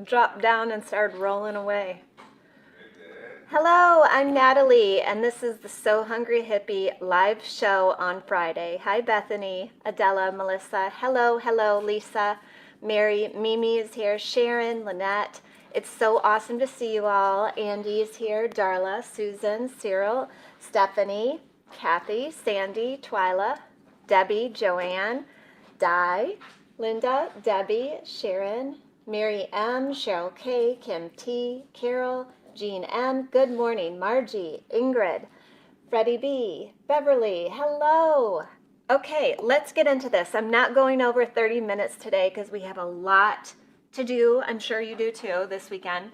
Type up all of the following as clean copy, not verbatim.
dropped down and started rolling away. Hello, I'm Natalie, and this is the Sew Hungry Hippie live show on Friday. Hi, Bethany, Adela, Melissa. Hello, Lisa, Mary, Mimi is here, Sharon, Lynette. It's so awesome to see you all. Andy is here, Darla, Susan, Cyril, Stephanie, Kathy, Sandy, Twyla, Debbie, Joanne, Di, Linda, Debbie, Sharon, Mary M, Cheryl K, Kim T, Carol, Jean M, good morning, Margie, Ingrid, Freddie B, Beverly, hello. Okay, let's get into this. I'm not going over 30 minutes today because we have a lot to do. I'm sure you do too this weekend.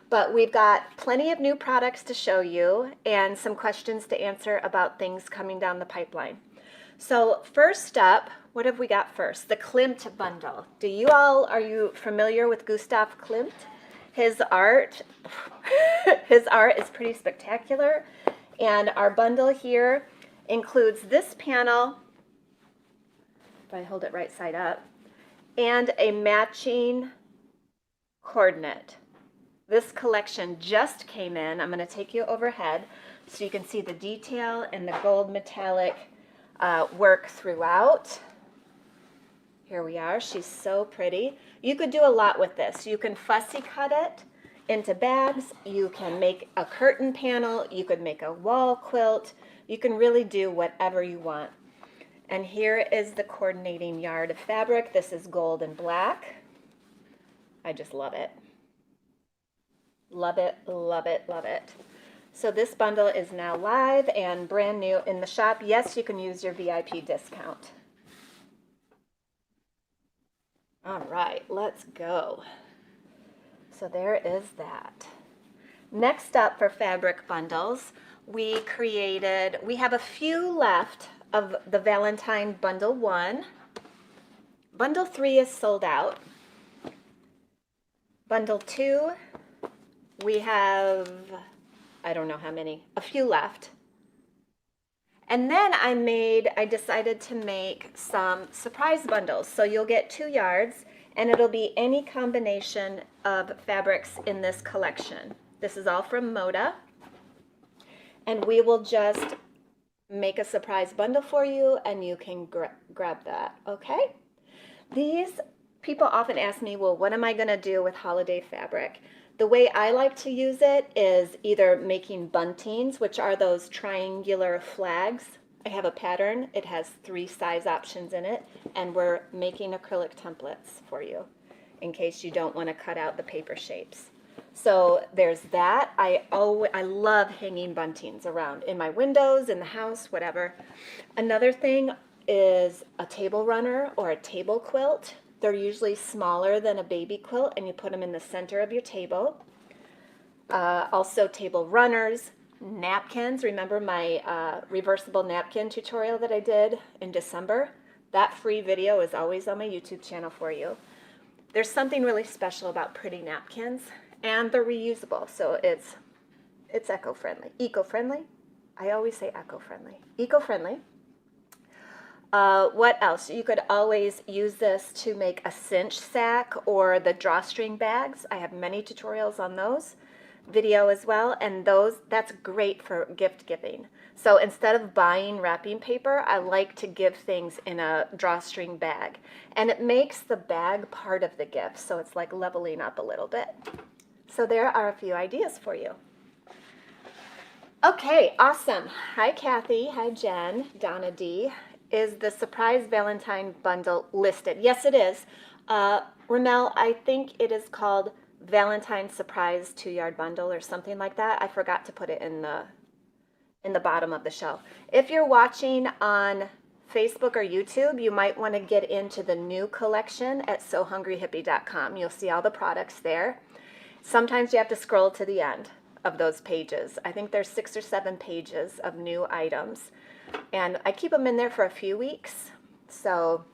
But we've got plenty of new products to show you and some questions to answer about things coming down the pipeline. So first up, what have we got first? The Klimt bundle. Are you familiar with Gustav Klimt? His art is pretty spectacular. And our bundle here includes this panel, if I hold it right side up, and a matching coordinate. This collection just came in. I'm going to take you overhead so you can see the detail and the gold metallic work throughout. Here we are. She's so pretty. You could do a lot with this. You can fussy cut it into bags. You can make a curtain panel. You could make a wall quilt. You can really do whatever you want. And here is the coordinating yard of fabric. This is gold and black. I just love it. Love it, love it, love it. So this bundle is now live and brand new in the shop. Yes, you can use your VIP discount. All right, let's go. So there is that. Next up for fabric bundles, we have a few left of the Valentine Bundle 1. Bundle 3 is sold out. Bundle 2, we have, I don't know how many, a few left. And then I decided to make some surprise bundles. So you'll get 2 yards, and it'll be any combination of fabrics in this collection. This is all from Moda. And we will just make a surprise bundle for you, and you can grab that, okay? These people often ask me, well, what am I going to do with holiday fabric? The way I like to use it is either making buntings, which are those triangular flags. I have a pattern. It has 3 size options in it, and we're making acrylic templates for you in case you don't want to cut out the paper shapes. So there's that. I love hanging buntings around in my windows, in the house, whatever. Another thing is a table runner or a table quilt. They're usually smaller than a baby quilt, and you put them in the center of your table. Also table runners, napkins. Remember my reversible napkin tutorial that I did in December? That free video is always on my YouTube channel for you. There's something really special about pretty napkins, and they're reusable, so it's eco-friendly. Eco-friendly? I always say eco-friendly. Eco-friendly. What else? You could always use this to make a cinch sack or the drawstring bags. I have many tutorials on those video as well, and that's great for gift giving. So instead of buying wrapping paper, I like to give things in a drawstring bag, and it makes the bag part of the gift, so it's like leveling up a little bit. So there are a few ideas for you. Okay, awesome. Hi Kathy, hi Jen, Donna D. Is the surprise Valentine bundle listed? Yes, it is. Ramel, I think it is called Valentine Surprise 2-yard bundle or something like that. I forgot to put it in the bottom of the shelf. If you're watching on Facebook or YouTube, you might want to get into the new collection at sewhungryhippie.com. You'll see all the products there. Sometimes you have to scroll to the end of those pages. I think there's 6 or 7 pages of new items. And I keep them in there for a few weeks, so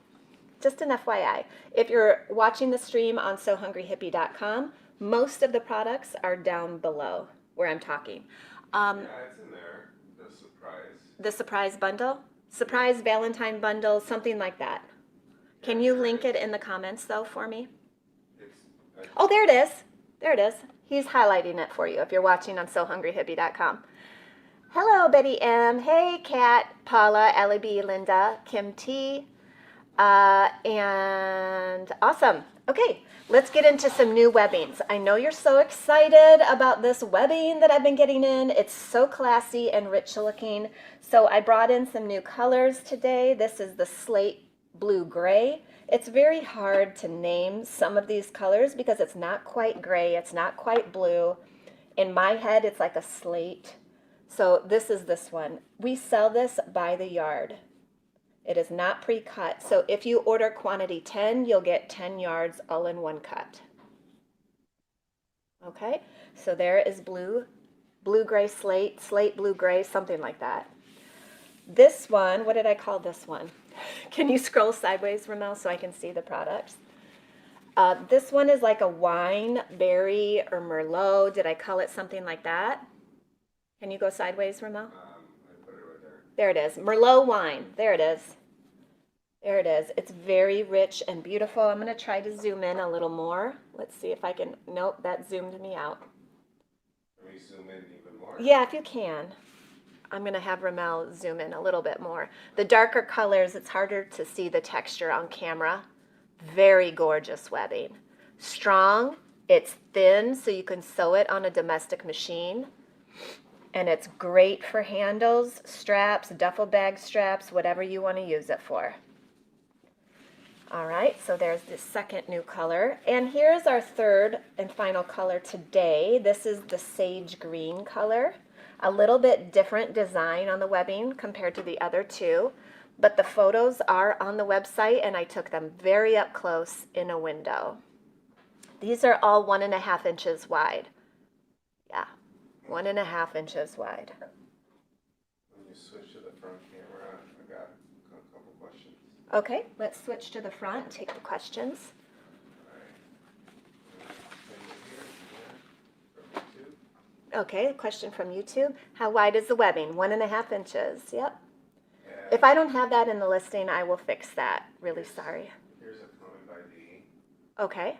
just an FYI. If you're watching the stream on sewhungryhippie.com, most of the products are down below where I'm talking. Yeah, it's in there, the surprise. The surprise bundle? Surprise Valentine bundle, something like that. Can you link it in the comments, though, for me? I Oh, there it is. There it is. He's highlighting it for you if you're watching on SewHungryHippie.com. Hello, Betty M. Hey, Kat, Paula, Ellie B, Linda, Kim T, and awesome. Okay, let's get into some new webbings. I know you're so excited about this webbing that I've been getting in. It's so classy and rich looking. So I brought in some new colors today. This is the slate blue gray. It's very hard to name some of these colors because it's not quite gray, it's not quite blue. In my head, it's like a slate. So this is this one. We sell this by the yard. It is not pre-cut. So if you order quantity 10, you'll get 10 yards all in one cut. Okay, so there is blue, blue-gray slate, slate, blue-gray, something like that. This one, what did I call this one? Can you scroll sideways, Ramel, so I can see the products? This one is like a wine, berry, or Merlot. Did I call it something like that? Can you go sideways, Ramel? I put it right there. There it is. Merlot wine. There it is. There it is. It's very rich and beautiful. I'm going to try to zoom in a little more. Let's see if I can. Nope, that zoomed me out. Can we zoom in even more? Yeah, if you can. I'm going to have Ramel zoom in a little bit more. The darker colors, it's harder to see the texture on camera. Very gorgeous webbing. Strong. It's thin, so you can sew it on a domestic machine. And it's great for handles, straps, duffel bag straps, whatever you want to use it for. All right, so there's the second new color. And here's our third and final color today. This is the sage green color. A little bit different design on the webbing compared to the other two, but the photos are on the website and I took them very up close in a window. These are all 1.5 inches wide. Yeah. 1.5 inches wide. When you switch to the front camera, I got a couple questions. Okay, let's switch to the front and take the questions. Okay, a question from YouTube. How wide is the webbing? 1.5 inches. Yep. Yeah. If I don't have that in the listing, I will fix that. Really sorry. Here's a comment by D. Okay.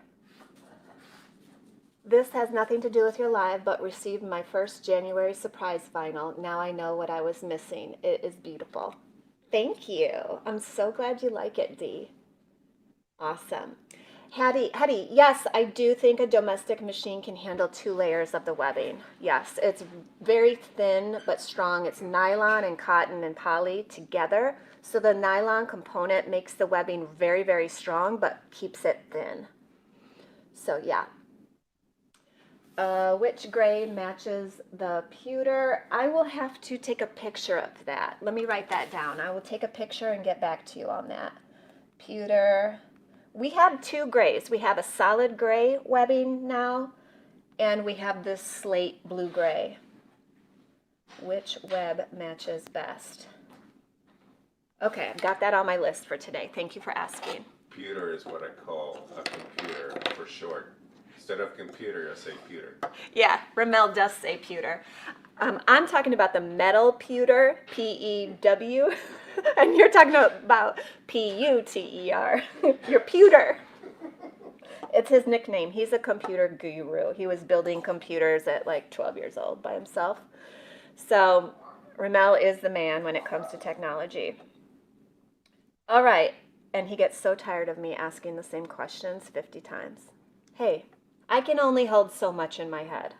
This has nothing to do with your live, but received my first January surprise vinyl. Now I know what I was missing. It is beautiful. Thank you. I'm so glad you like it, Dee. Awesome. Hattie, yes, I do think a domestic machine can handle 2 layers of the webbing. Yes, it's very thin but strong. It's nylon and cotton and poly together. So the nylon component makes the webbing very, very strong but keeps it thin. So yeah. Which gray matches the pewter? I will have to take a picture of that. Let me write that down. I will take a picture and get back to you on that. Pewter. We have 2 grays. We have a solid gray webbing now, and we have this slate blue gray. Which web matches best? Okay, I've got that on my list for today. Thank you for asking. Pewter is what I call a computer for short. Instead of computer, I say pewter. Yeah, Ramel does say pewter. I'm talking about the metal pewter, P-E-W, and you're talking about P-U-T-E-R, your pewter. It's his nickname. He's a computer guru. He was building computers at like 12 years old by himself. So Ramel is the man when it comes to technology. All right, and he gets so tired of me asking the same questions 50 times. Hey, I can only hold so much in my head.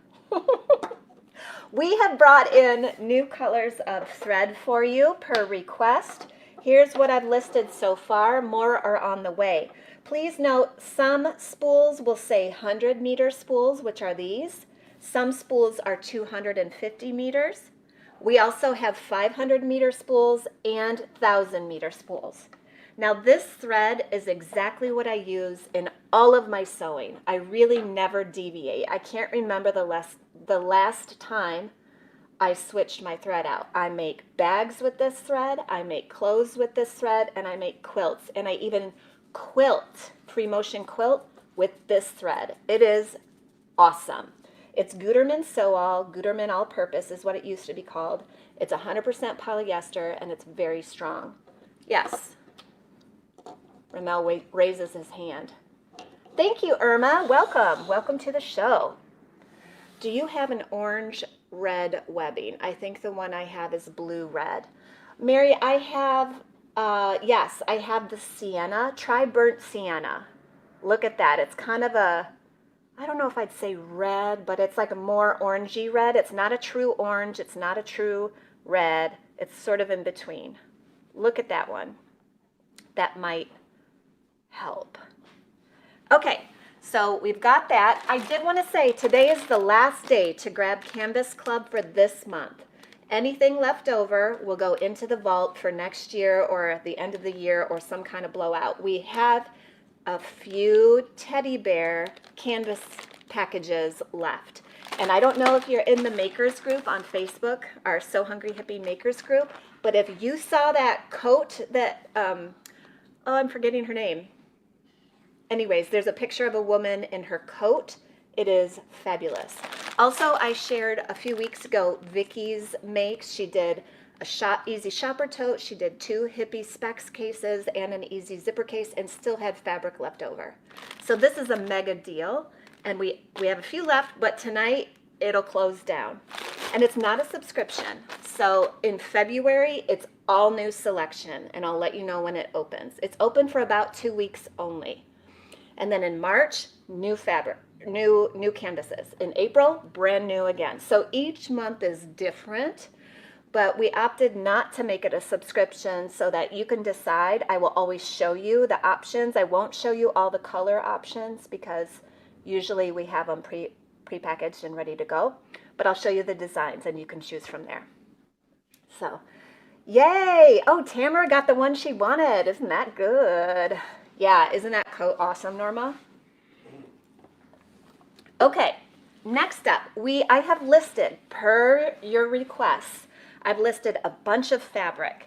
We have brought in new colors of thread for you per request. Here's what I've listed so far. More are on the way. Please note some spools will say 100-meter spools, which are these. Some spools are 250 meters. We also have 500-meter spools and 1,000-meter spools. Now this thread is exactly what I use in all of my sewing. I really never deviate. I can't remember the last time I switched my thread out. I make bags with this thread, I make clothes with this thread, and I make quilts. And I even quilt, free-motion quilt, with this thread. It is awesome. It's Gutermann Sew All, Gutermann All Purpose is what it used to be called. It's 100% polyester and it's very strong. Yes. Ramel raises his hand. Thank you, Irma. Welcome. Welcome to the show. Do you have an orange-red webbing? I think the one I have is blue-red. Mary, I have, yes, I have the sienna. Try burnt sienna. Look at that. It's kind of a, I don't know if I'd say red, but it's like a more orangey red. It's not a true orange. It's not a true red. It's sort of in between. Look at that one. That might help. Okay, so we've got that. I did want to say today is the last day to grab Canvas Club for this month. Anything left over will go into the vault for next year or at the end of the year or some kind of blowout. We have a few teddy bear canvas packages left. And I don't know if you're in the makers group on Facebook, our So Hungry Hippie makers group, but if you saw that coat that, oh, I'm forgetting her name. Anyways, there's a picture of a woman in her coat. It is fabulous. Also, I shared a few weeks ago Vicky's makes. She did a easy shopper tote. She did 2 hippie specs cases and an easy zipper case and still had fabric left over. So this is a mega deal. And we have a few left, but tonight it'll close down. And it's not a subscription. So in February, it's all new selection. And I'll let you know when it opens. It's open for about 2 weeks only. And then in March, new fabric, new canvases. In April, brand new again. So each month is different, but we opted not to make it a subscription so that you can decide. I will always show you the options. I won't show you all the color options because usually we have them pre-packaged and ready to go, but I'll show you the designs and you can choose from there. So, yay! Oh, Tamara got the one she wanted. Isn't that good? Yeah, isn't that coat awesome, Norma? Okay, next up, I have listed, per your requests, I've listed a bunch of fabric.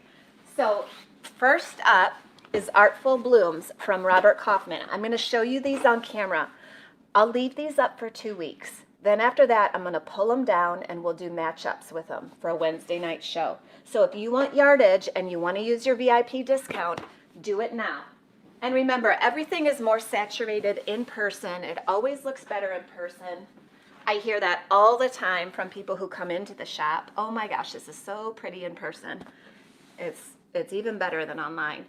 So first up is Artful Blooms from Robert Kaufman. I'm going to show you these on camera. I'll leave these up for 2 weeks. Then after that, I'm going to pull them down and we'll do matchups with them for a Wednesday night show. So if you want yardage and you want to use your VIP discount, do it now. And remember, everything is more saturated in person. It always looks better in person. I hear that all the time from people who come into the shop. Oh my gosh, this is so pretty in person. It's even better than online.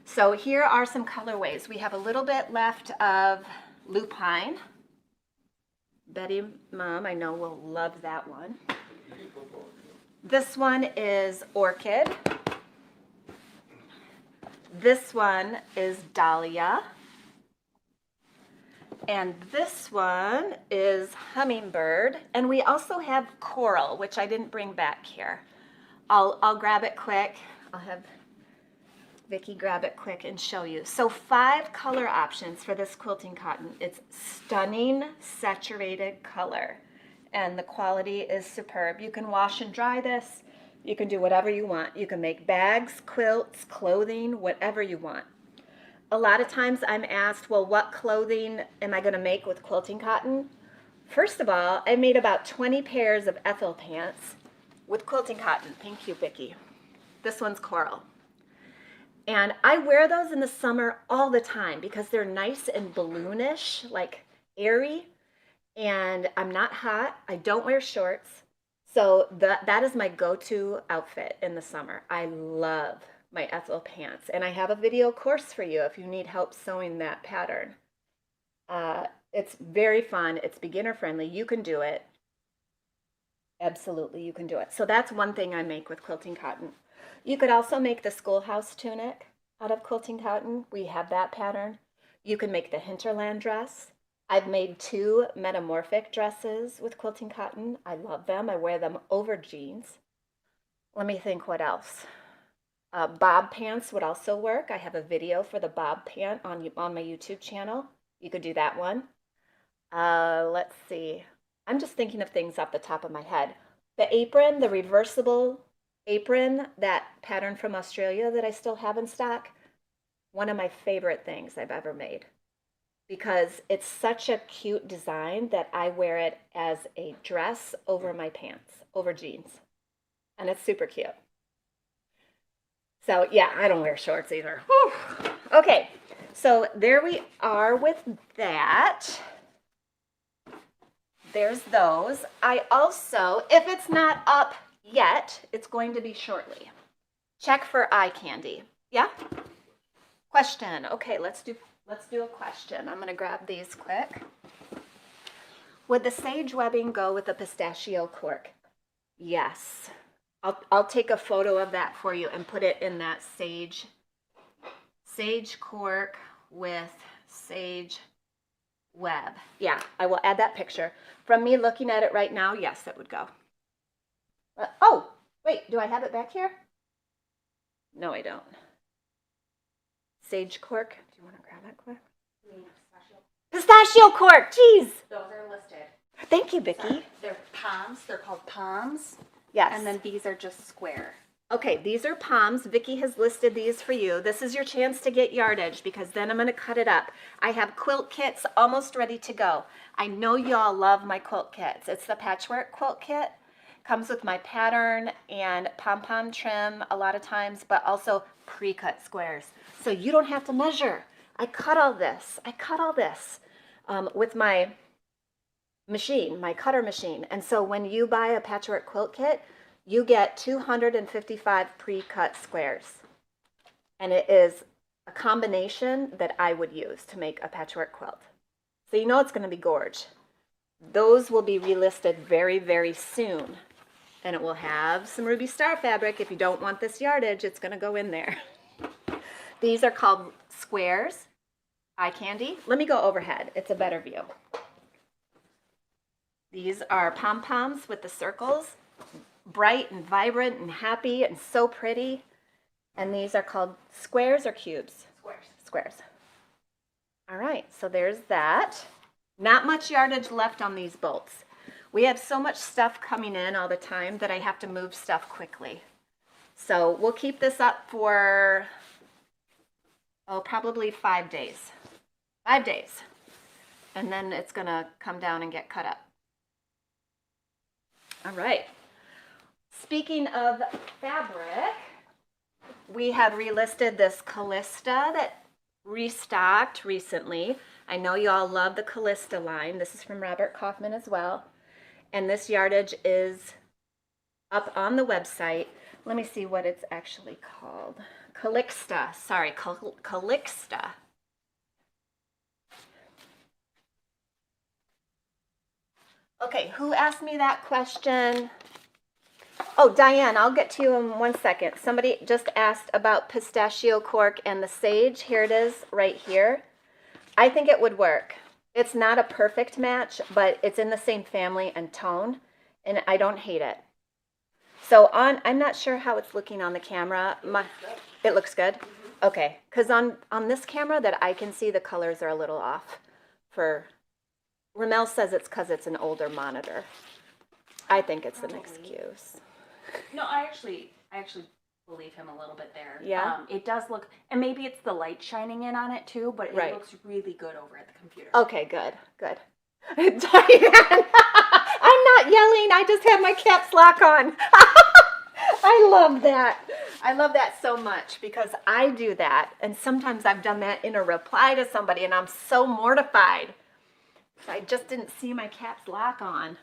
So here are some colorways. We have a little bit left of Lupine. Betty Mom, I know will love that one. This one is Orchid. This one is Dahlia. And this one is Hummingbird. And we also have Coral, which I didn't bring back here. I'll grab it quick. I'll have Vicki grab it quick and show you. So 5 color options for this quilting cotton. It's stunning saturated color. And the quality is superb. You can wash and dry this. You can do whatever you want. You can make bags, quilts, clothing, whatever you want. A lot of times I'm asked, well, what clothing am I going to make with quilting cotton? First of all, I made about 20 pairs of Ethel pants with quilting cotton. Thank you, Vicki. This one's Coral. And I wear those in the summer all the time because they're nice and balloonish, like airy. And I'm not hot. I don't wear shorts. So that is my go-to outfit in the summer. I love my Ethel pants. And I have a video course for you if you need help sewing that pattern. It's very fun. It's beginner friendly. You can do it. Absolutely, you can do it. So that's one thing I make with quilting cotton. You could also make the schoolhouse tunic out of quilting cotton. We have that pattern. You can make the hinterland dress. I've made 2 metamorphic dresses with quilting cotton. I love them. I wear them over jeans. Let me think what else. Bob pants would also work. I have a video for the bob pant on my YouTube channel. You could do that one. Let's see. I'm just thinking of things off the top of my head. The apron, the reversible apron, that pattern from Australia that I still have in stock, one of my favorite things I've ever made. Because it's such a cute design that I wear it as a dress over my pants, over jeans. And it's super cute. So yeah, I don't wear shorts either. Whew. Okay, So there we are with that. There's those. I also, if it's not up yet, it's going to be shortly. Check for eye candy. Yeah? Question. Okay, let's do a question. I'm going to grab these quick. Would the sage webbing go with the pistachio cork? Yes. I'll take a photo of that for you and put it in that sage cork with sage web. Yeah, I will add that picture. From me looking at it right now, yes, it would go. Oh, wait, do I have it back here? No, I don't. Sage cork. Do you want to grab that quick? Pistachio cork, jeez. Those are listed. Thank you, Vicki. Sorry. They're palms. They're called palms. Yes. And then these are just square. Okay, these are palms. Vicki has listed these for you. This is your chance to get yardage because then I'm going to cut it up. I have quilt kits almost ready to go. I know y'all love my quilt kits. It's the patchwork quilt kit. Comes with my pattern and pom-pom trim a lot of times, but also pre-cut squares. So you don't have to measure. I cut all this. With my machine, my cutter machine. And so when you buy a patchwork quilt kit, you get 255 pre-cut squares. And it is a combination that I would use to make a patchwork quilt. So you know it's going to be gorge. Those will be relisted very, very soon. And it will have some Ruby Star fabric. If you don't want this yardage, it's going to go in there. These are called squares, eye candy. Let me go overhead. It's a better view. These are pom-poms with the circles. Bright and vibrant and happy and so pretty. And these are called squares or cubes? Squares. Squares. All right, so there's that. Not much yardage left on these bolts. We have so much stuff coming in all the time that I have to move stuff quickly. So we'll keep this up for, probably 5 days. 5 days. And then it's going to come down and get cut up. All right. Speaking of fabric, we had relisted this Callista that restocked recently. I know you all love the Callista line. This is from Robert Kaufman as well. And this yardage is up on the website. Let me see what it's actually called. Calixta. Sorry, Calixta. Okay, who asked me that question? Oh, Diane, I'll get to you in 1 second. Somebody just asked about pistachio cork and the sage. Here it is right here. I think it would work. It's not a perfect match, but it's in the same family and tone, and I don't hate it. So I'm not sure how it's looking on the camera. It looks good? Mm-hmm. Okay, because on this camera that I can see, the colors are a little off. Ramel says it's because it's an older monitor. I think it's an excuse. No, I actually believe him a little bit there. Yeah. It does look, and maybe it's the light shining in on it too, but it looks really good over at the computer. Okay, good. Diane, I'm not yelling. I just have my caps lock on. I love that. I love that so much because I do that. And sometimes I've done that in a reply to somebody and I'm so mortified. I just didn't see my caps lock on.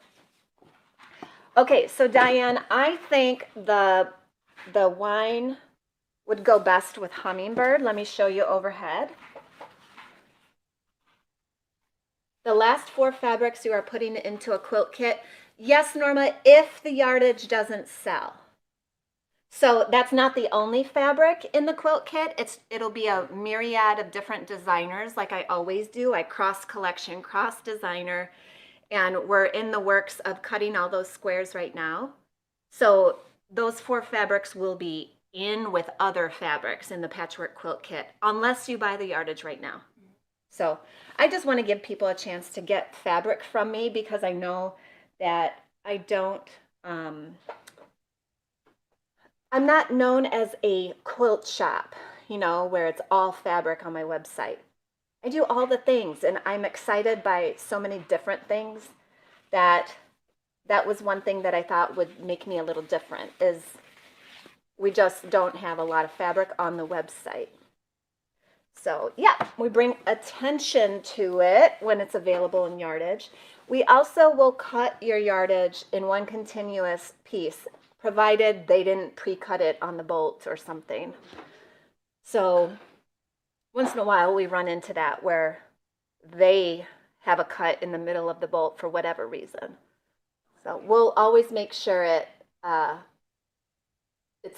Okay, so Diane, I think the wine would go best with hummingbird. Let me show you overhead. The last 4 fabrics you are putting into a quilt kit. Yes, Norma, if the yardage doesn't sell. So that's not the only fabric in the quilt kit. It'll be a myriad of different designers like I always do. I cross collection, cross designer, and we're in the works of cutting all those squares right now. So those 4 fabrics will be in with other fabrics in the patchwork quilt kit, unless you buy the yardage right now. So I just want to give people a chance to get fabric from me because I know that I don't, I'm not known as a quilt shop, you know, where it's all fabric on my website. I do all the things, and I'm excited by so many different things that was one thing that I thought would make me a little different, is we just don't have a lot of fabric on the website. So yeah, we bring attention to it when it's available in yardage. We also will cut your yardage in one continuous piece, provided they didn't pre-cut it on the bolt or something. So once in a while we run into that where they have a cut in the middle of the bolt for whatever reason. So we'll always make sure it's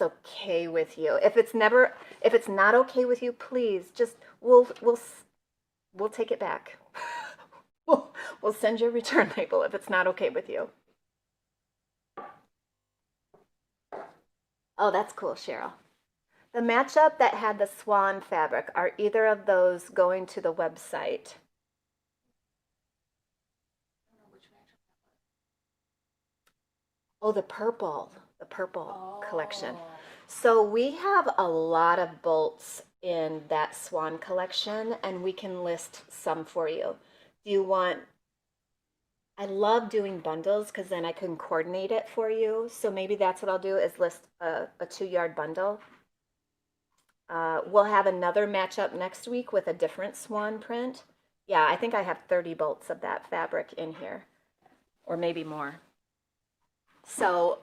okay with you. If it's not okay with you, please just we'll take it back. we'll send you a return label if it's not okay with you. Oh, that's cool, Cheryl. The matchup that had the swan fabric, are either of those going to the website? Oh, the purple collection. So we have a lot of bolts in that swan collection, and we can list some for you. Do you want, I love doing bundles because then I can coordinate it for you. So maybe that's what I'll do, is list a 2-yard bundle. We'll have another matchup next week with a different swan print. Yeah, I think I have 30 bolts of that fabric in here, or maybe more. So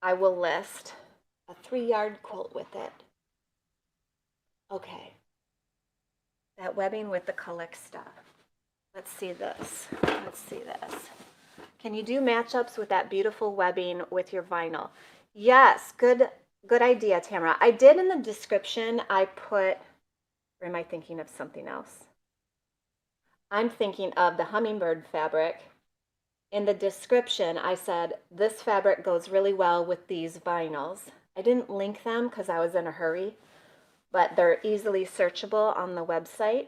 I will list a 3-yard quilt with it. Okay. That webbing with the Calixa. Let's see this. Let's see this. Can you do matchups with that beautiful webbing with your vinyl? Yes, good idea, Tamara. I did in the description, I put, or am I thinking of something else? I'm thinking of the hummingbird fabric. In the description, I said, this fabric goes really well with these vinyls. I didn't link them because I was in a hurry, but they're easily searchable on the website.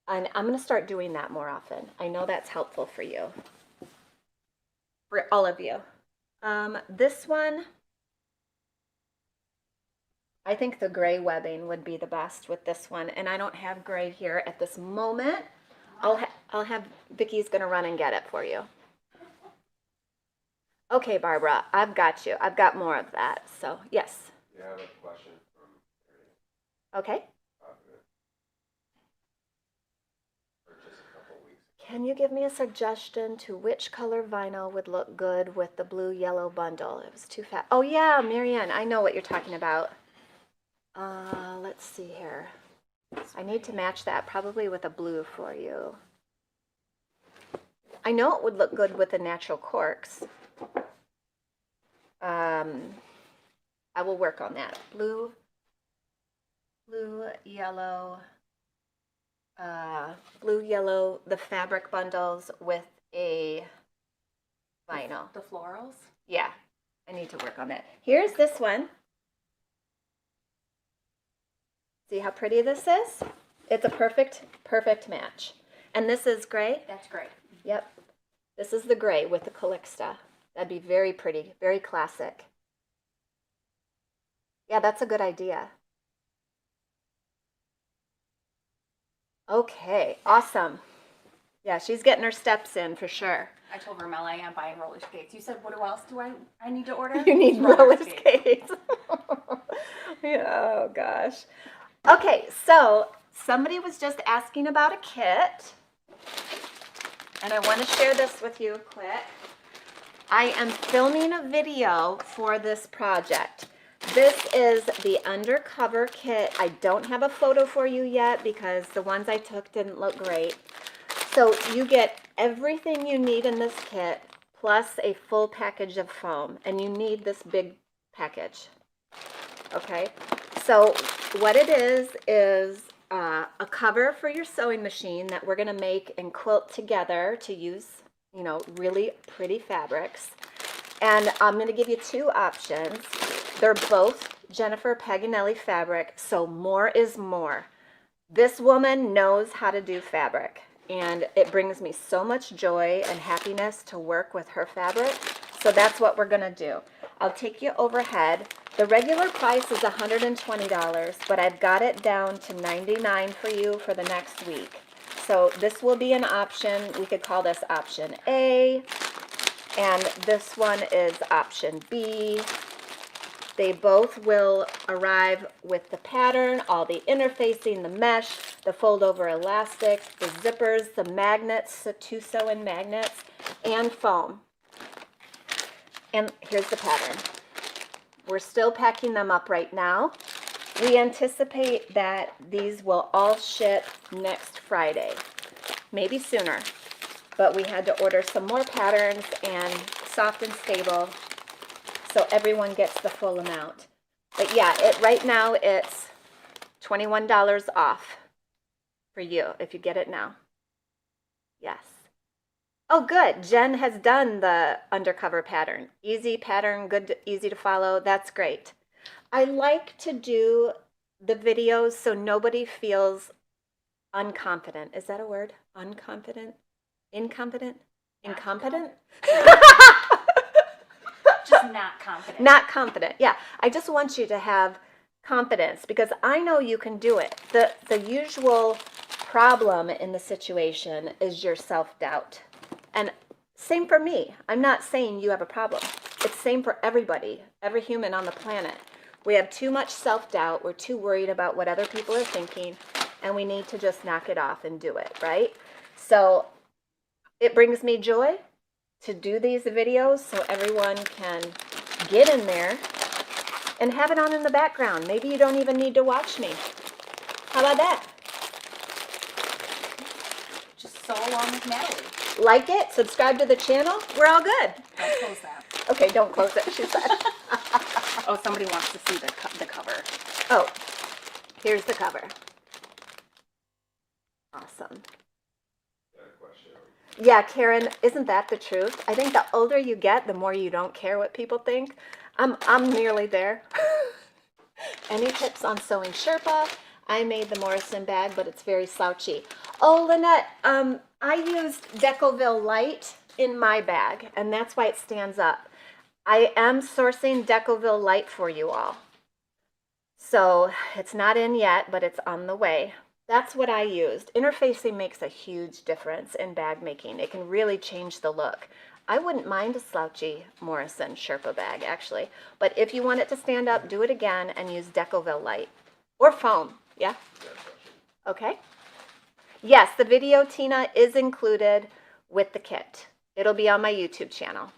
And I'm going to start doing that more often. I know that's helpful for you, for all of you. This one, I think the gray webbing would be the best with this one, and I don't have gray here at this moment. I'll have Vicky's gonna run and get it for you. Okay, Barbara, I've got you. I've got more of that. So yes. Yeah, I have a question from Terry. Okay. Just a couple weeks. Can you give me a suggestion to which color vinyl would look good with the blue-yellow bundle? It was too fat. Oh yeah, Marianne, I know what you're talking about. Let's see here. I need to match that probably with a blue for you. I know it would look good with the natural corks. I will work on that. Blue, yellow, the fabric bundles with a vinyl. The florals? Yeah, I need to work on that. Here's this one. See how pretty this is? It's a perfect match. And this is gray? That's great. Yep. This is the gray with the Calixa. That'd be very pretty, very classic. Yeah, that's a good idea. Okay, awesome. Yeah, she's getting her steps in for sure. I told Ramel I am buying roller skates. You said, what else do I need to order? You need roller skates. Yeah, oh gosh. Okay, so somebody was just asking about a kit, and I want to share this with you quick. I am filming a video for this project. This is the undercover kit. I don't have a photo for you yet because the ones I took didn't look great. So you get everything you need in this kit plus a full package of foam, and you need this big package. Okay, so what it is a cover for your sewing machine that we're going to make and quilt together to use, you know, really pretty fabrics. And I'm going to give you 2 options. They're both Jennifer Paganelli fabric, so more is more. This woman knows how to do fabric, and it brings me so much joy and happiness to work with her fabric. So that's what we're going to do. I'll take you overhead. The regular price is $120, but I've got it down to $99 for you for the next week. So this will be an option. We could call this option A, and this one is option B. They both will arrive with the pattern, all the interfacing, the mesh, the fold-over elastic, the zippers, the magnets, the 2 sew-in magnets, and foam. And here's the pattern. We're still packing them up right now. We anticipate that these will all ship next Friday, maybe sooner. But we had to order some more patterns and soft and stable so everyone gets the full amount. But yeah, right now it's $21 off for you if you get it now. Yes. Oh, good. Jen has done the undercover pattern. Easy pattern, good, easy to follow. That's great. I like to do the videos so nobody feels unconfident. Is that a word? Unconfident? Incompetent? Incompetent? Just not confident. Not confident. Yeah. I just want you to have confidence because I know you can do it. The usual problem in the situation is your self-doubt. And same for me. I'm not saying you have a problem. It's same for everybody, every human on the planet. We have too much self-doubt. We're too worried about what other people are thinking, and we need to just knock it off and do it, right? So it brings me joy to do these videos so everyone can get in there and have it on in the background. Maybe you don't even need to watch me. How about that? Just sew along with Natalie. Like it, subscribe to the channel. We're all good. Don't close that. Okay, don't close it, she said. Oh, somebody wants to see the cover. Oh, here's the cover. Awesome. Yeah, Karen, isn't that the truth? I think the older you get, the more you don't care what people think. I'm nearly there. Any tips on sewing Sherpa? I made the Morrison bag, but it's very slouchy. Oh, Lynette, I used Decoville Light in my bag, and that's why it stands up. I am sourcing Decoville Light for you all. So it's not in yet, but it's on the way. That's what I used. Interfacing makes a huge difference in bag making. It can really change the look. I wouldn't mind a slouchy Morrison Sherpa bag, actually. But if you want it to stand up, do it again and use Decoville Light. Or foam, yeah? Okay. Yes, the video, Tina, is included with the kit. It'll be on my YouTube channel.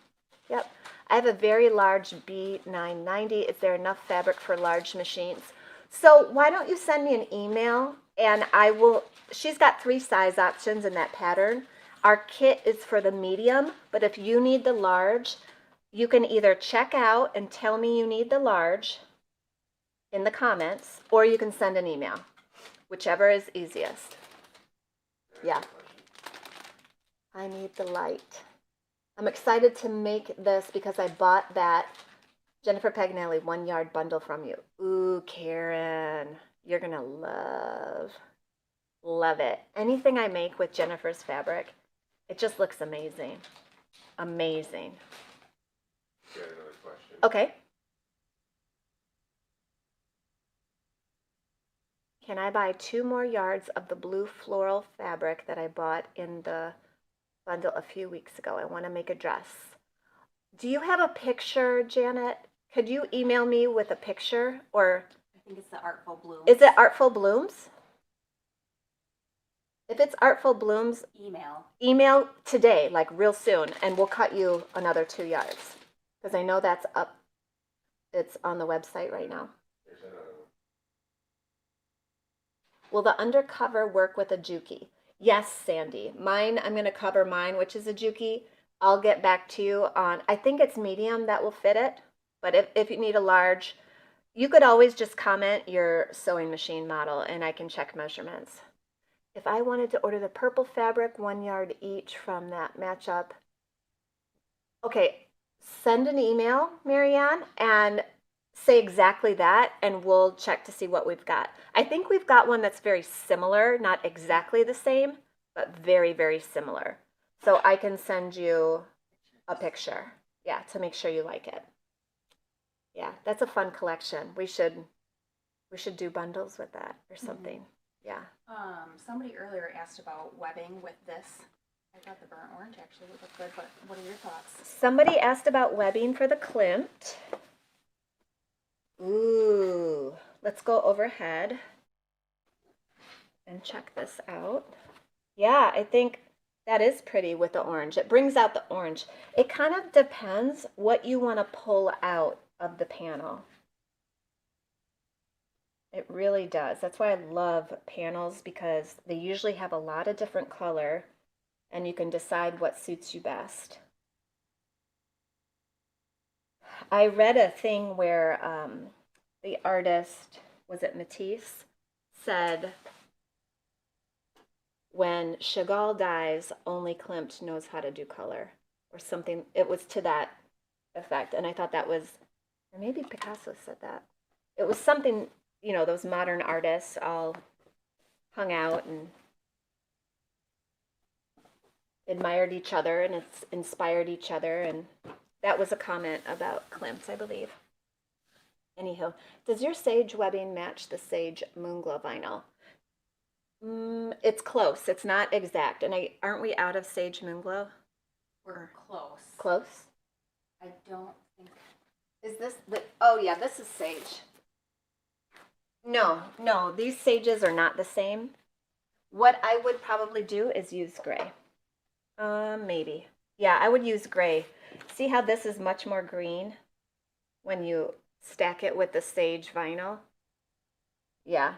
Yep. I have a very large B990. Is there enough fabric for large machines? So why don't you send me an email and I will, she's got 3 size options in that pattern. Our kit is for the medium, but if you need the large, you can either check out and tell me you need the large in the comments, or you can send an email, whichever is easiest. Yeah. I need the light. I'm excited to make this because I bought that Jennifer Paganelli 1 yard bundle from you. Ooh, Karen, you're gonna love it. Anything I make with Jennifer's fabric, it just looks amazing. Amazing. You had another question? Okay. Can I buy 2 more yards of the blue floral fabric that I bought in the bundle a few weeks ago? I want to make a dress. Do you have a picture, Janet? Could you email me with a picture? Or I think it's the Artful Blooms. is it Artful Blooms? If it's Artful Blooms, email today, like real soon, and we'll cut you another 2 yards. Because I know that's up. It's on the website right now. There's another one. Will the undercover work with a Juki? Yes, Sandy. Mine, I'm going to cover mine, which is a Juki. I'll get back to you on, I think it's medium that will fit it. But if you need a large, you could always just comment your sewing machine model and I can check measurements. If I wanted to order the purple fabric, 1 yard each from that matchup. Okay, send an email, Marianne, and say exactly that, and we'll check to see what we've got. I think we've got one that's very similar, not exactly the same, but very, very similar. So I can send you a picture, yeah, to make sure you like it. Yeah, that's a fun collection. We should do bundles with that or something. Yeah. Somebody earlier asked about webbing with this. I thought the burnt orange actually would look good, but what are your thoughts? Somebody asked about webbing for the Klimt. Ooh, let's go overhead and check this out. Yeah, I think that is pretty with the orange. It brings out the orange. It kind of depends what you want to pull out of the panel. It really does. That's why I love panels, because they usually have a lot of different color and you can decide what suits you best. I read a thing where the artist, was it Matisse, said when Chagall dies, only Klimt knows how to do color, or something. It was to that effect. And I thought that was, or maybe Picasso said that. It was something, you know, those modern artists all hung out and admired each other and it's inspired each other. And that was a comment about Klimt, I believe. Anyhow, does your sage webbing match the sage moonglow vinyl? It's close. It's not exact. And aren't we out of sage moonglow? We're close. Close? I don't think. Is this the? Oh yeah, this is sage. No, these sages are not the same. What I would probably do is use gray. Maybe. Yeah, I would use gray. See how this is much more green when you stack it with the sage vinyl? Yeah.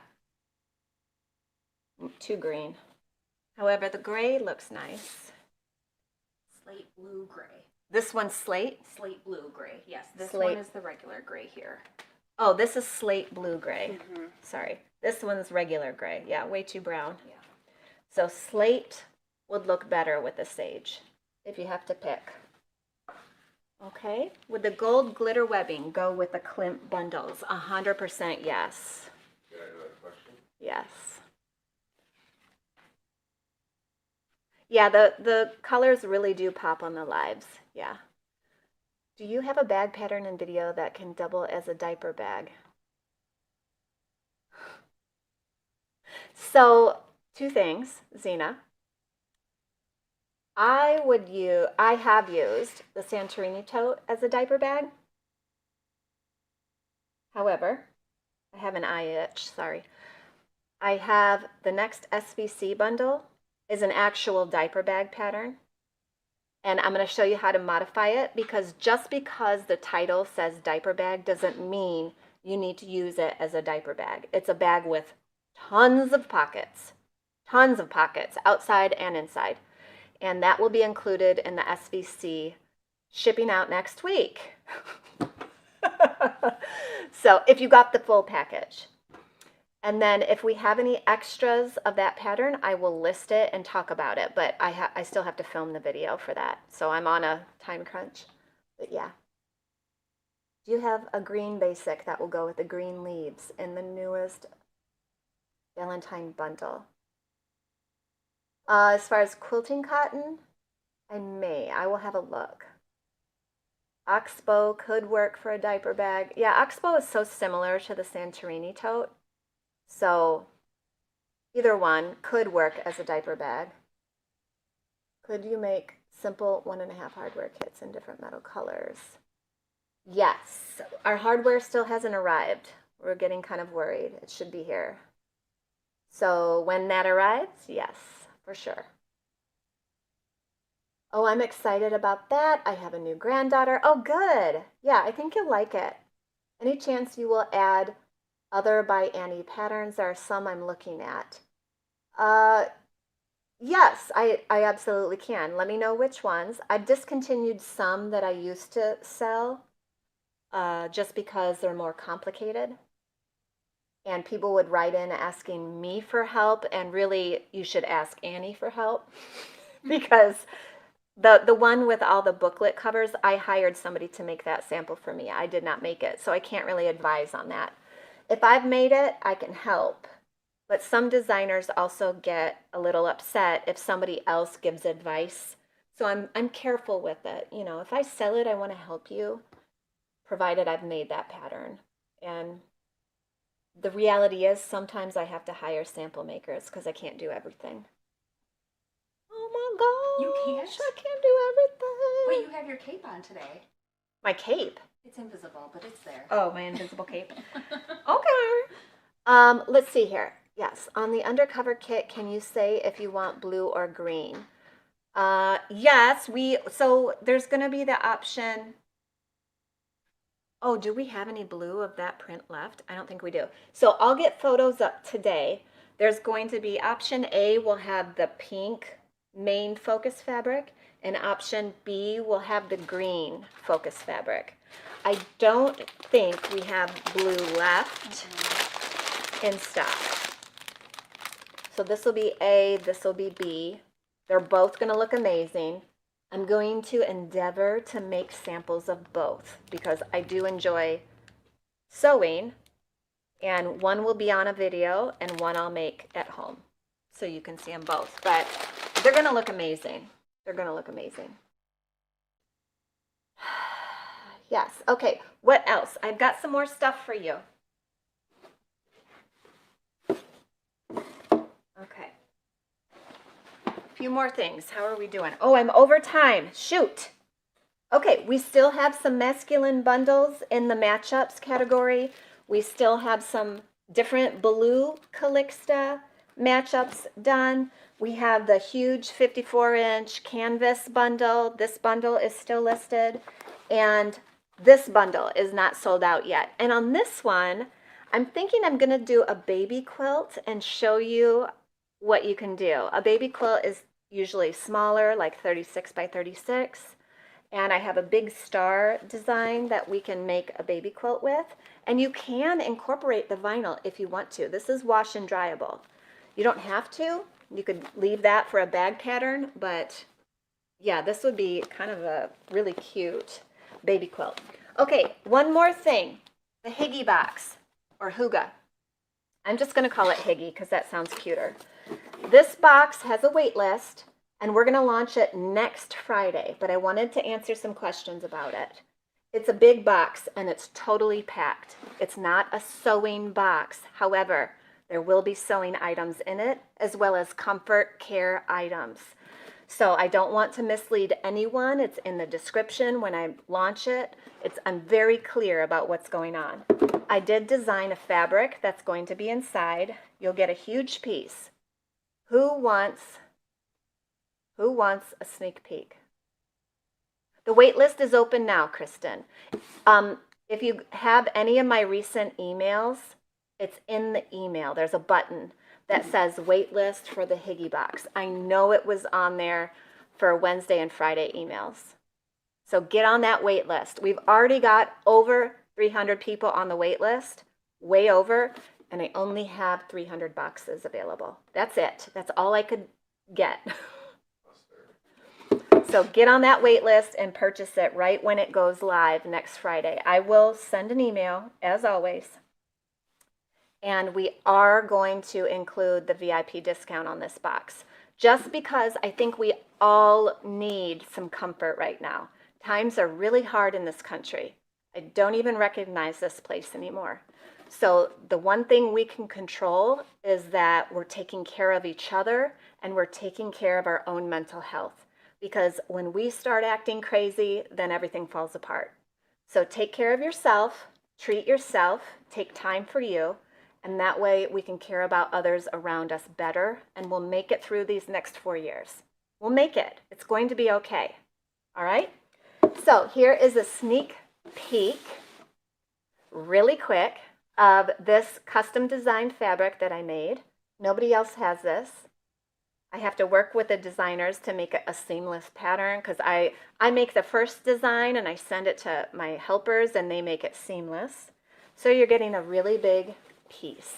Too green. However, the gray looks nice. Slate blue gray. This one's slate? Slate blue gray. Yes, this Slate. one is the regular gray here. Oh, this is slate blue gray. Mm-hmm. Sorry. This one's regular gray. Yeah, way too brown. Yeah. So slate would look better with the sage if you have to pick. Okay. Would the gold glitter webbing go with the Klimt bundles? 100% yes. Can I have another question? Yes. Yeah, the colors really do pop on the lives. Yeah. Do you have a bag pattern and video that can double as a diaper bag? So, two things, Zena. I have used the Santorini tote as a diaper bag. However, I have an eye itch, sorry. I have the next SVC bundle is an actual diaper bag pattern. And I'm going to show you how to modify it, because just because the title says diaper bag doesn't mean you need to use it as a diaper bag. It's a bag with tons of pockets outside and inside. And that will be included in the SVC shipping out next week. So if you got the full package. And then if we have any extras of that pattern, I will list it and talk about it. But I still have to film the video for that. So I'm on a time crunch. But yeah. Do you have a green basic that will go with the green leaves in the newest Valentine bundle? As far as quilting cotton, I will have a look. Oxbow could work for a diaper bag. Yeah, Oxbow is so similar to the Santorini tote. So either one could work as a diaper bag. Could you make simple 1.5 hardware kits in different metal colors? Yes. Our hardware still hasn't arrived. We're getting kind of worried. It should be here. So when that arrives, yes, for sure. Oh, I'm excited about that. I have a new granddaughter. Oh, good. Yeah, I think you'll like it. Any chance you will add other by Annie patterns? There are some I'm looking at. Yes, I absolutely can. Let me know which ones. I've discontinued some that I used to sell just because they're more complicated. And people would write in asking me for help, and really you should ask Annie for help because the one with all the booklet covers, I hired somebody to make that sample for me. I did not make it, so I can't really advise on that. If I've made it, I can help. But some designers also get a little upset if somebody else gives advice. So I'm careful with it. You know, if I sell it, I want to help you, provided I've made that pattern. And the reality is sometimes I have to hire sample makers because I can't do everything. Oh my gosh, You can't? I can't do everything. Wait, you have your cape on today. My cape? It's invisible, but it's there. Oh, my invisible cape. Okay. Let's see here. Yes, on the undercover kit, can you say if you want blue or green? Yes, so there's going to be the option. Oh, do we have any blue of that print left? I don't think we do. So I'll get photos up today. There's going to be option A will have the pink main focus fabric, and option B will have the green focus fabric. I don't think we have blue left in stock. So this will be A, this will be B. They're both going to look amazing. I'm going to endeavor to make samples of both because I do enjoy sewing, and one will be on a video and one I'll make at home so you can see them both. But they're going to look amazing. They're going to look amazing. Yes. Okay. What else? I've got some more stuff for you. Okay. Few more things. How are we doing? Oh, I'm over time. Shoot. Okay, we still have some masculine bundles in the matchups category. We still have some different blue Calixta matchups done. We have the huge 54-inch canvas bundle. This bundle is still listed. And this bundle is not sold out yet. And on this one, I'm thinking I'm going to do a baby quilt and show you what you can do. A baby quilt is usually smaller, like 36 by 36. And I have a big star design that we can make a baby quilt with. And you can incorporate the vinyl if you want to. This is wash and dryable. You don't have to. You could leave that for a bag pattern, but yeah, this would be kind of a really cute baby quilt. Okay, one more thing. The Higgy box, or Hygge. I'm just going to call it Higgy because that sounds cuter. This box has a wait list, and we're going to launch it next Friday, but I wanted to answer some questions about it. It's a big box, and it's totally packed. It's not a sewing box. However, there will be sewing items in it, as well as comfort care items. So I don't want to mislead anyone. It's in the description when I launch it. I'm very clear about what's going on. I did design a fabric that's going to be inside. You'll get a huge piece. Who wants a sneak peek? The wait list is open now, Kristen. If you have any of my recent emails, it's in the email. There's a button that says wait list for the Higgy box. I know it was on there for Wednesday and Friday emails. So get on that wait list. We've already got over 300 people on the wait list, way over, and I only have 300 boxes available. That's it. That's all I could get. So get on that wait list and purchase it right when it goes live next Friday. I will send an email, as always. And we are going to include the VIP discount on this box, just because I think we all need some comfort right now. Times are really hard in this country. I don't even recognize this place anymore. So the one thing we can control is that we're taking care of each other and we're taking care of our own mental health. Because when we start acting crazy, then everything falls apart. So take care of yourself, treat yourself, take time for you, and that way we can care about others around us better, and we'll make it through these next 4 years. We'll make it. It's going to be okay. All right? So here is a sneak peek, really quick, of this custom designed fabric that I made. Nobody else has this. I have to work with the designers to make it a seamless pattern because I make the first design and I send it to my helpers and they make it seamless. So you're getting a really big piece.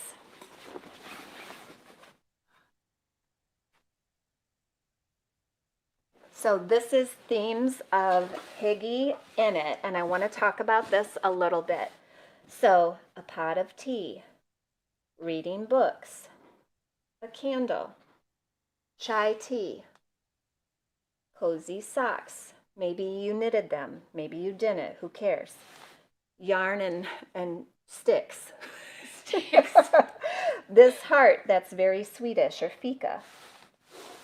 So this is themes of Higgy in it, and I want to talk about this a little bit. So a pot of tea, reading books, a candle, chai tea, cozy socks. Maybe you knitted them, maybe you didn't, who cares? Yarn and sticks. This heart that's very Swedish, or fika.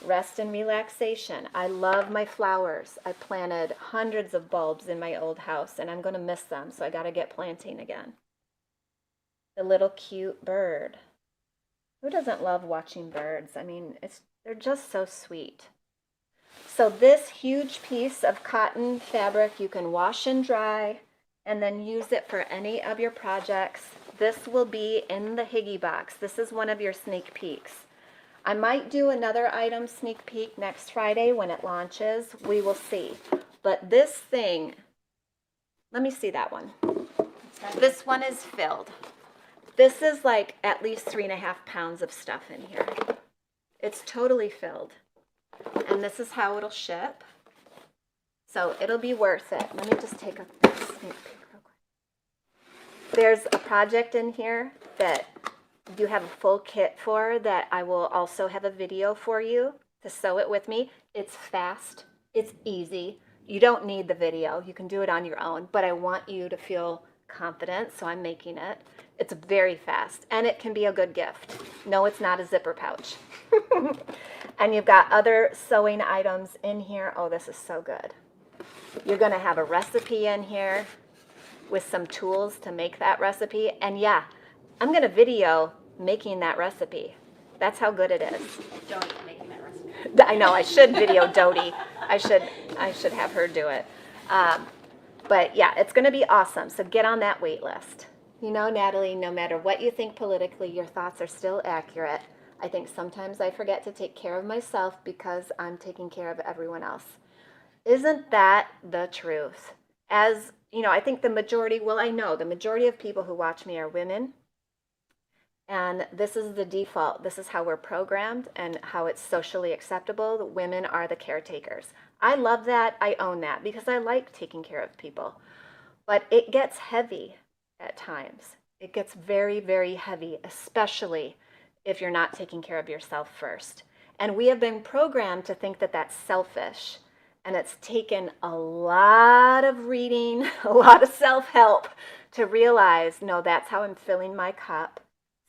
rest and relaxation. I love my flowers. I planted hundreds of bulbs in my old house, and I'm going to miss them, so I got to get planting again. The little cute bird. Who doesn't love watching birds? I mean, they're just so sweet. So this huge piece of cotton fabric, you can wash and dry and then use it for any of your projects. This will be in the Higgy box. This is one of your sneak peeks. I might do another item sneak peek next Friday when it launches. We will see. But this thing, let me see that one. This one is filled. This is like at least 3.5 pounds of stuff in here. It's totally filled. And this is how it'll ship. So it'll be worth it. Let me just take a sneak peek real quick. There's a project in here that you have a full kit for that I will also have a video for you to sew it with me. It's fast. It's easy. You don't need the video. You can do it on your own, but I want you to feel confident, so I'm making it. It's very fast, and it can be a good gift. No, it's not a zipper pouch. And you've got other sewing items in here. Oh, this is so good. You're going to have a recipe in here with some tools to make that recipe. And yeah, I'm going to video making that recipe. That's how good it is. Don't making that recipe. I know, I should video Dodie. I should have her do it. But yeah, it's going to be awesome. So get on that wait list. You know, Natalie, no matter what you think politically, your thoughts are still accurate. I think sometimes I forget to take care of myself because I'm taking care of everyone else. Isn't that the truth? As, you know, I think the majority of people who watch me are women. And this is the default. This is how we're programmed and how it's socially acceptable. That women are the caretakers. I love that. I own that because I like taking care of people. But it gets heavy at times. It gets very, very heavy, especially if you're not taking care of yourself first. And we have been programmed to think that that's selfish. And it's taken a lot of reading, a lot of self-help to realize, no, that's how I'm filling my cup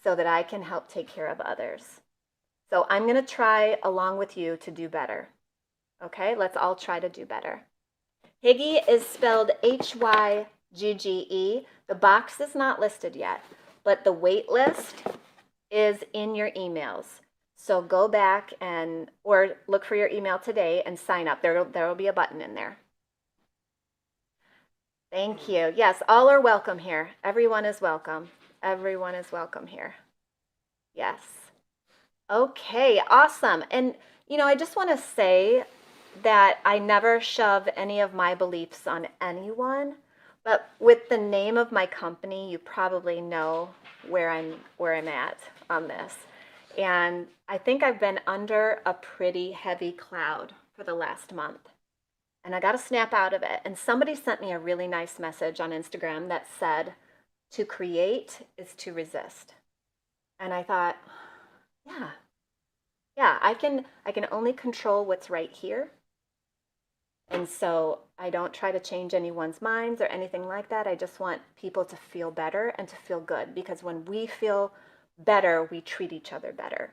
so that I can help take care of others. So I'm going to try along with you to do better. Okay, let's all try to do better. Hygge is spelled Hygge. The box is not listed yet, but the wait list is in your emails. So go back or look for your email today and sign up. There will be a button in there. Thank you. Yes, all are welcome here. Everyone is welcome. Everyone is welcome here. Yes. Okay, awesome. And, you know, I just want to say that I never shove any of my beliefs on anyone, but with the name of my company, you probably know where I'm at on this. And I think I've been under a pretty heavy cloud for the last month. And I got to snap out of it. And somebody sent me a really nice message on Instagram that said, to create is to resist. And I thought, yeah, I can only control what's right here. And so I don't try to change anyone's minds or anything like that. I just want people to feel better and to feel good, because when we feel better, we treat each other better.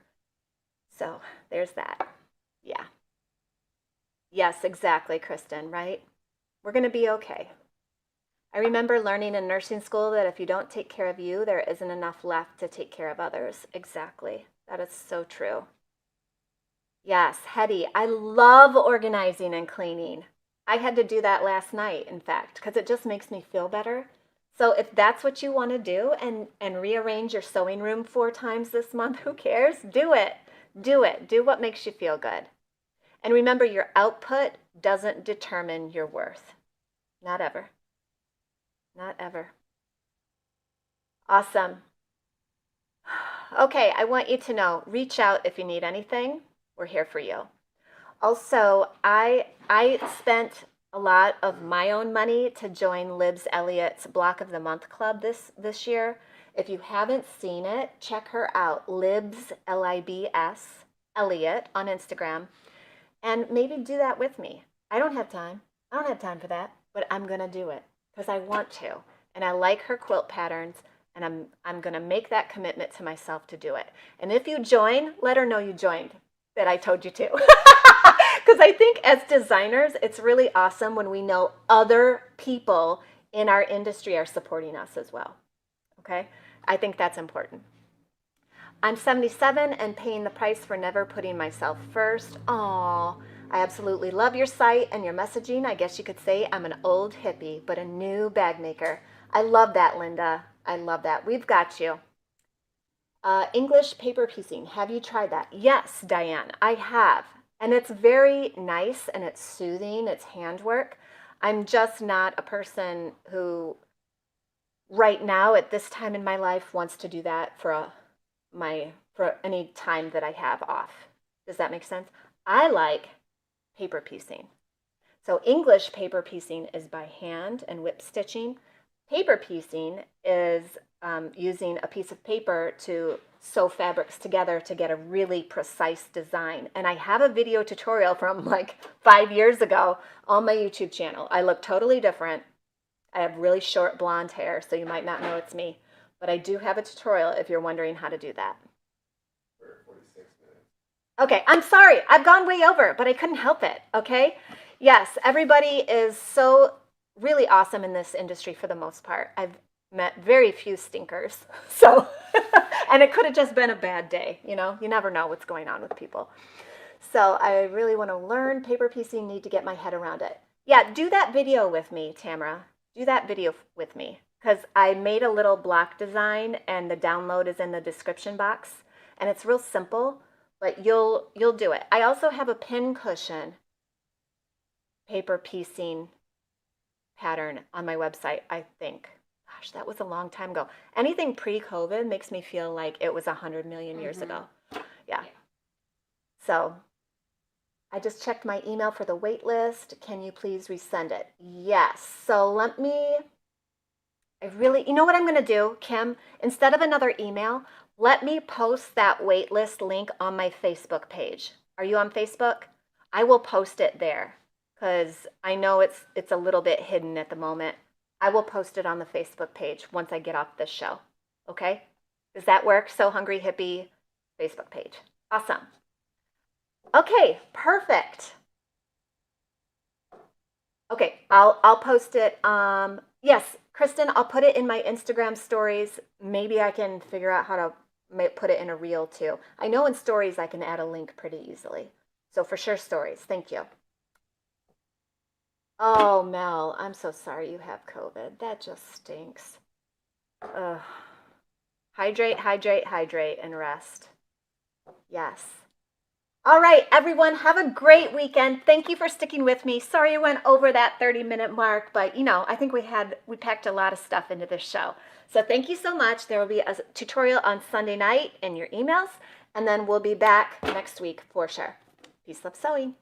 So there's that. Yeah. Yes, exactly, Kristen, right? We're going to be okay. I remember learning in nursing school that if you don't take care of you, there isn't enough left to take care of others. Exactly. That is so true. Yes, Hetty, I love organizing and cleaning. I had to do that last night, in fact, because it just makes me feel better. So if that's what you want to do and rearrange your sewing room 4 times this month, who cares? Do it. Do it. Do what makes you feel good. And remember, your output doesn't determine your worth. Not ever. Not ever. Awesome. Okay, I want you to know, reach out if you need anything. We're here for you. Also, I spent a lot of my own money to join Libs Elliott's Block of the Month Club this year. If you haven't seen it, check her out, Libs, L-I-B-S, Elliott on Instagram, and maybe do that with me. I don't have time. I don't have time for that, but I'm going to do it because I want to. And I like her quilt patterns, and I'm going to make that commitment to myself to do it. And if you join, let her know you joined. that I told you to. Because I think as designers, it's really awesome when we know other people in our industry are supporting us as well. Okay? I think that's important. I'm 77 and paying the price for never putting myself first. Aw, I absolutely love your site and your messaging. I guess you could say I'm an old hippie, but a new bag maker. I love that, Linda. I love that. We've got you. English paper piecing. Have you tried that? Yes, Diane, I have. And it's very nice and it's soothing. It's handwork. I'm just not a person who right now at this time in my life wants to do that for any time that I have off. Does that make sense? I like paper piecing. So English paper piecing is by hand and whip stitching. Paper piecing is using a piece of paper to sew fabrics together to get a really precise design. And I have a video tutorial from like 5 years ago on my YouTube channel. I look totally different. I have really short blonde hair, so you might not know it's me. But I do have a tutorial if you're wondering how to do that. For 46 minutes. Okay, I'm sorry. I've gone way over, but I couldn't help it, okay? Yes, everybody is so really awesome in this industry for the most part. I've met very few stinkers. So, and it could have just been a bad day, you know? You never know what's going on with people. So I really want to learn paper piecing, need to get my head around it. Yeah, do that video with me, Tamara. Do that video with me. Because I made a little block design and the download is in the description box. And it's real simple, but you'll do it. I also have a pin cushion paper piecing pattern on my website, I think. Gosh, that was a long time ago. Anything pre-COVID makes me feel like it was 100 million years ago. Yeah. So I just checked my email for the wait list. Can you please resend it? Yes. So let me, you know what I'm going to do, Kim? Instead of another email, let me post that wait list link on my Facebook page. Are you on Facebook? I will post it there because I know it's a little bit hidden at the moment. I will post it on the Facebook page once I get off this show. Okay? Does that work? Sew Hungry Hippie Facebook page. Awesome. Okay, perfect. Okay, I'll post it. Yes, Kristen, I'll put it in my Instagram stories. Maybe I can figure out how to put it in a reel too. I know in stories I can add a link pretty easily. So for sure, stories. Thank you. Oh, Mel, I'm so sorry you have COVID. That just stinks. Ugh. Hydrate, hydrate, hydrate, and rest. Yes. All right, everyone, have a great weekend. Thank you for sticking with me. Sorry I went over that 30-minute mark, but you know, I think we packed a lot of stuff into this show. So thank you so much. There will be a tutorial on Sunday night in your emails, and then we'll be back next week for sure. Peace, love, sewing.